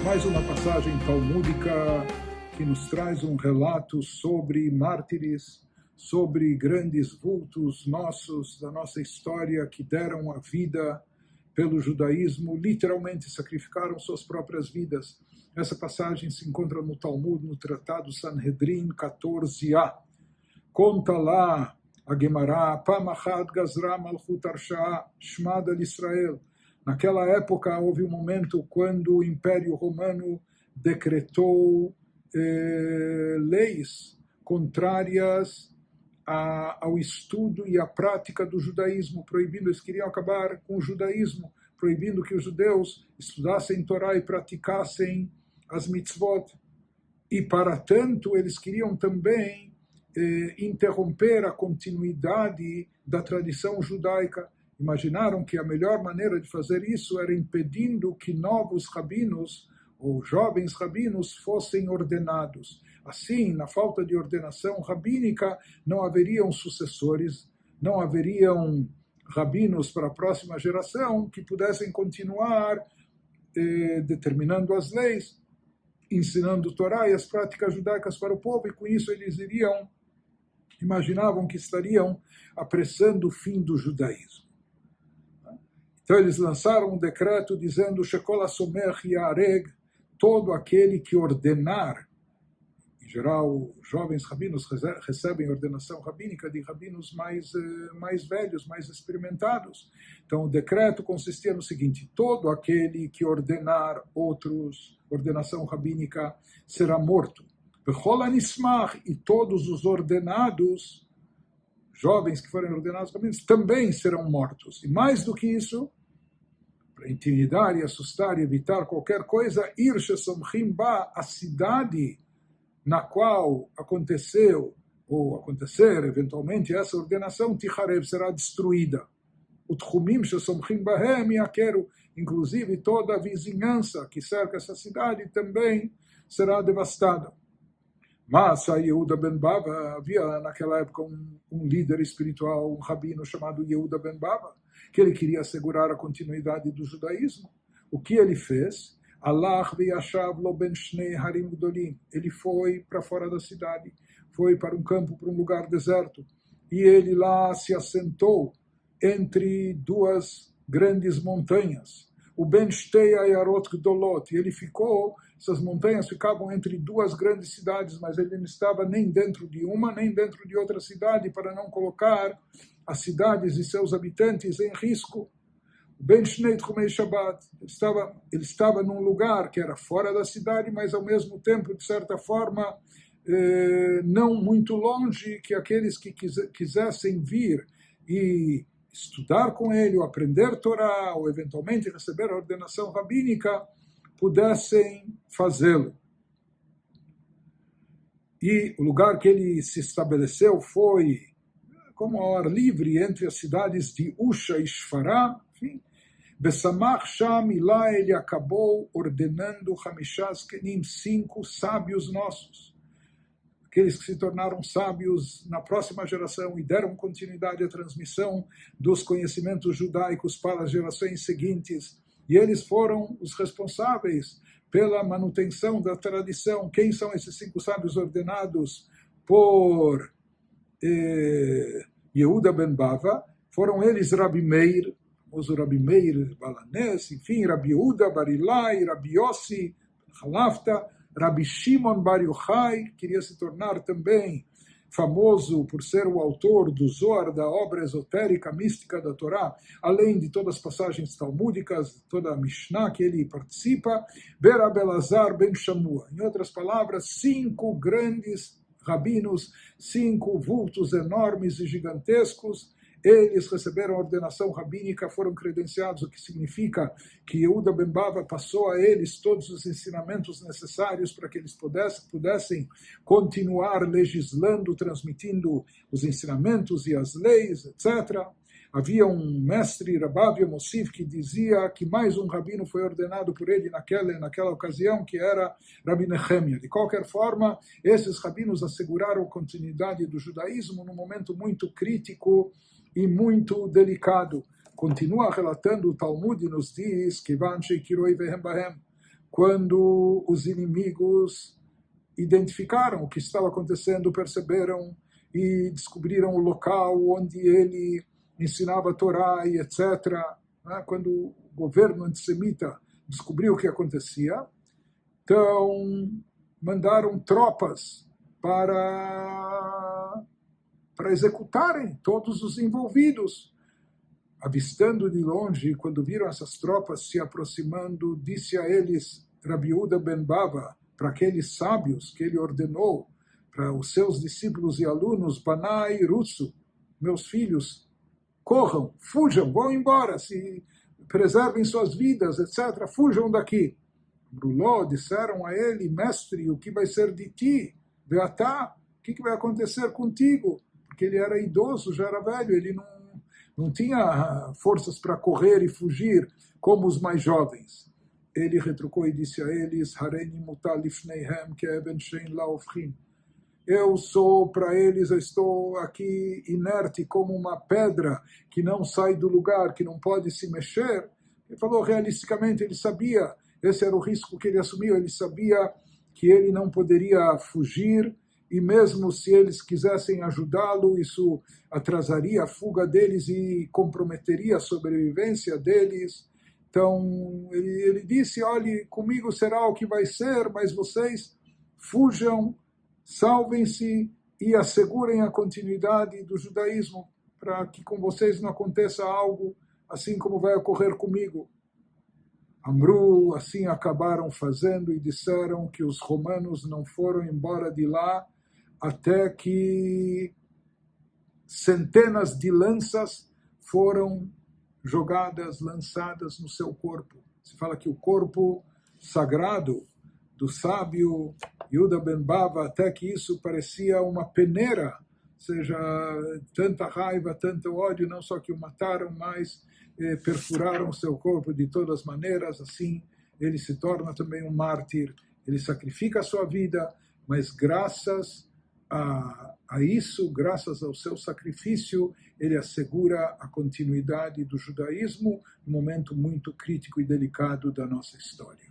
mais uma passagem talmúdica que nos traz um relato sobre mártires, sobre grandes vultos nossos, da nossa história, que deram a vida pelo judaísmo, literalmente sacrificaram suas próprias vidas. Essa passagem se encontra no Talmud, no Tratado Sanhedrin 14a. Conta lá a Gemara, Pamachat Gazra Malchut Arsha Shmad al Israel. Naquela época houve um momento quando o Império Romano decretou leis contrárias ao estudo e à prática do judaísmo, proibindo, eles queriam acabar com o judaísmo, proibindo que os judeus estudassem Torá e praticassem as mitzvot. E, para tanto, eles queriam também interromper a continuidade da tradição judaica. Imaginaram que a melhor maneira de fazer isso era impedindo que novos rabinos ou jovens rabinos fossem ordenados. Assim, na falta de ordenação rabínica, não haveriam sucessores, não haveriam rabinos para a próxima geração que pudessem continuar determinando as leis, ensinando Torá e as práticas judaicas para o povo, e com isso eles imaginavam que estariam apressando o fim do judaísmo. Então eles lançaram um decreto dizendo Shekol HaSomer Yareg, todo aquele que ordenar. Em geral, jovens rabinos recebem ordenação rabínica de rabinos mais velhos, mais experimentados. Então o decreto consistia no seguinte: todo aquele que ordenar outros, ordenação rabínica, será morto. Bechol HaNismach, e todos os ordenados, jovens que forem ordenados rabinos, também serão mortos. E mais do que isso, para intimidar e assustar e evitar qualquer coisa, Ir Shesomchim Ba, a cidade na qual aconteceu, ou acontecer eventualmente essa ordenação, Ticharev, será destruída. O Tchumim Shesomchim Bahem Yakeru, inclusive toda a vizinhança que cerca essa cidade também será devastada. Mas a Yehuda ben Bava, havia naquela época um líder espiritual, um rabino chamado Yehuda ben Bava, que ele queria assegurar a continuidade do judaísmo. O que ele fez? Allah v'yashav lo ben shnei harim gdolim. Ele foi para fora da cidade, foi para um campo, para um lugar deserto, e ele lá se assentou entre duas grandes montanhas. O ben shtei ayarot gdolot, e ele ficou, essas montanhas ficavam entre duas grandes cidades, mas ele não estava nem dentro de uma, nem dentro de outra cidade, para não colocar as cidades e seus habitantes em risco. Ben Shnei Tchumei Shabbat, ele estava num lugar que era fora da cidade, mas ao mesmo tempo, de certa forma, não muito longe, que aqueles que quisessem vir e estudar com ele, ou aprender Torá, ou eventualmente receber a ordenação rabínica, pudessem fazê-lo. E o lugar que ele se estabeleceu foi como ao ar livre entre as cidades de Usha e Shfará, enfim. Bessamach Sham, e lá ele acabou ordenando Hamishas Kenim, 5 sábios nossos, aqueles que se tornaram sábios na próxima geração e deram continuidade à transmissão dos conhecimentos judaicos para as gerações seguintes. E eles foram os responsáveis pela manutenção da tradição. Quem são esses 5 sábios ordenados por Yehuda ben Bava? Foram eles Rabi Meir, o Rabi Meir Balanés, enfim, Rabi Yehuda Bar Ilai, Rabi Yossi Halafta, Rabi Shimon Bar Yochai, queria se tornar também famoso por ser o autor do Zohar, da obra esotérica mística da Torá, além de todas as passagens talmúdicas, toda a Mishnah que ele participa, Berab Elazar ben Shamua. Em outras palavras, 5 grandes rabinos, 5 vultos enormes e gigantescos. Eles receberam a ordenação rabínica, foram credenciados, o que significa que Yehuda ben Bava passou a eles todos os ensinamentos necessários para que eles pudessem continuar legislando, transmitindo os ensinamentos e as leis, etc. Havia um mestre, Rabav Mosif, que dizia que mais um rabino foi ordenado por ele naquela ocasião, que era Rabi Nehemia. De qualquer forma, esses rabinos asseguraram a continuidade do judaísmo num momento muito crítico e muito delicado. Continua relatando o Talmud e nos diz que quando os inimigos identificaram o que estava acontecendo, perceberam e descobriram o local onde ele ensinava a Torá e etc. Quando o governo antissemita descobriu o que acontecia, então mandaram tropas para executarem todos os envolvidos. Avistando de longe, quando viram essas tropas se aproximando, disse a eles Rabi Yehuda ben Bava, para aqueles sábios que ele ordenou, para os seus discípulos e alunos, Banai Rutsu, meus filhos, corram, fujam, vão embora, se preservem suas vidas, etc., fujam daqui. Bruló, disseram a ele, mestre, o que vai ser de ti? Beatá, o que vai acontecer contigo? Porque ele era idoso, já era velho, ele não tinha forças para correr e fugir como os mais jovens. Ele retrucou e disse a eles, Hareni mutal lifneihem ke'eben shein la hofchim. Eu sou para eles, eu estou aqui inerte como uma pedra que não sai do lugar, que não pode se mexer. Ele falou realisticamente, ele sabia, esse era o risco que ele assumiu, ele sabia que ele não poderia fugir, e mesmo se eles quisessem ajudá-lo, isso atrasaria a fuga deles e comprometeria a sobrevivência deles. Então, ele disse, olhe, comigo será o que vai ser, mas vocês fujam, salvem-se e assegurem a continuidade do judaísmo, para que com vocês não aconteça algo assim como vai ocorrer comigo. Amru, assim acabaram fazendo e disseram que os romanos não foram embora de lá até que centenas de lanças foram jogadas, lançadas no seu corpo. Se fala que o corpo sagrado do sábio Yehuda ben Bava, até que isso parecia uma peneira, ou seja, tanta raiva, tanto ódio, não só que o mataram, mas perfuraram o seu corpo de todas as maneiras, assim ele se torna também um mártir, ele sacrifica a sua vida, mas graças a isso, graças ao seu sacrifício, ele assegura a continuidade do judaísmo num momento muito crítico e delicado da nossa história.